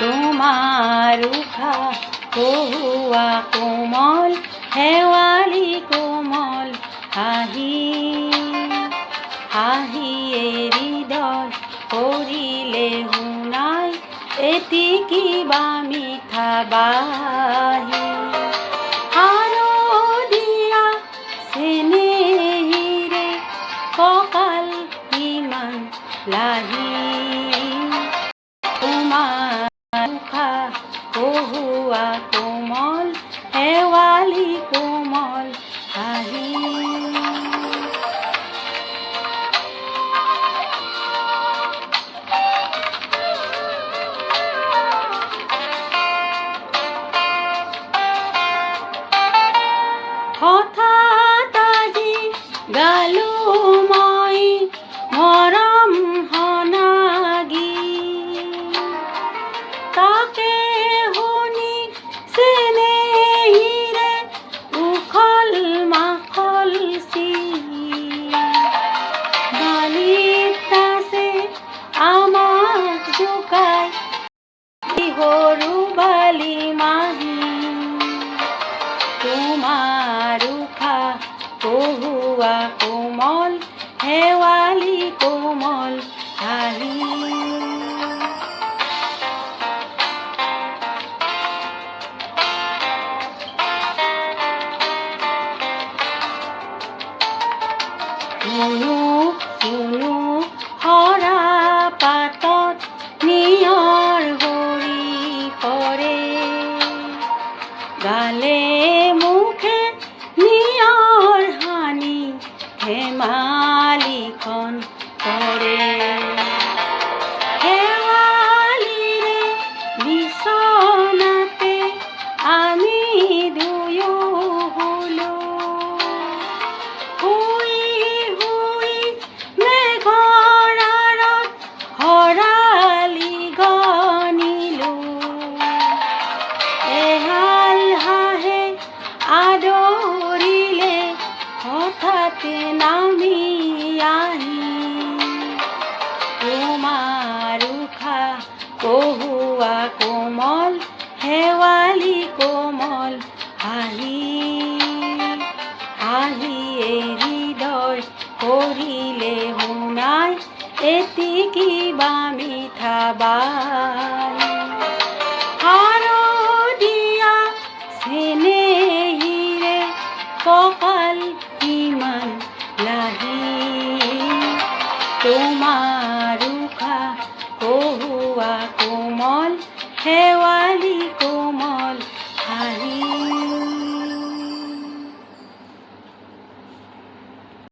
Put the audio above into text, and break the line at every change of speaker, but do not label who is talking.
তোমাৰ উশা কহুৱা কোমল শেৱালি কোমল হাঁহি হাঁহিয়ে হৃদয় কৰিলে শুনাই এটি কিবা মিঠা বাঁহী হালধীয়া চেনেহীৰে কঁকাল ইমান লাহি তোমাৰ উশা কহুৱা কোমল শেৱালি কোমল হাঁহি হঠাৎ আজি গালো মই মৰম সনাগি তাকে শুনি চেনেহীৰে উখল মাখল বালিত আছে আমাক জোকাই সৰু বালি মাহী তোমাৰ উশা কহুৱা কোমল শেৱালি কোমল হাঁহি শুনো শুনো সৰা পাতত নিয়ৰ সৰি পৰে গালে মুখে নিয়ৰ হানি ধেমালিখন কৰে শেৱালিৰে বিচনাতে আমি দুয়ো শুলো শুই শুই মেঘৰ আঁৰত হৰালি গণিলো এহাল হাঁহে আদৰিলে হঠাতে নামি আহি তোমাৰ উশা কহুৱা কোমল শেৱালি কোমল হাঁহি হাঁহিয়ে হৃদয় কৰিলে শুনাই এটি কিবা মিঠা বাঁহী হালধীয়া চেনেহীৰে কঁকাল ইমান লাহি তোমাৰ উশা কহুৱা কোমল শেৱালি কোমল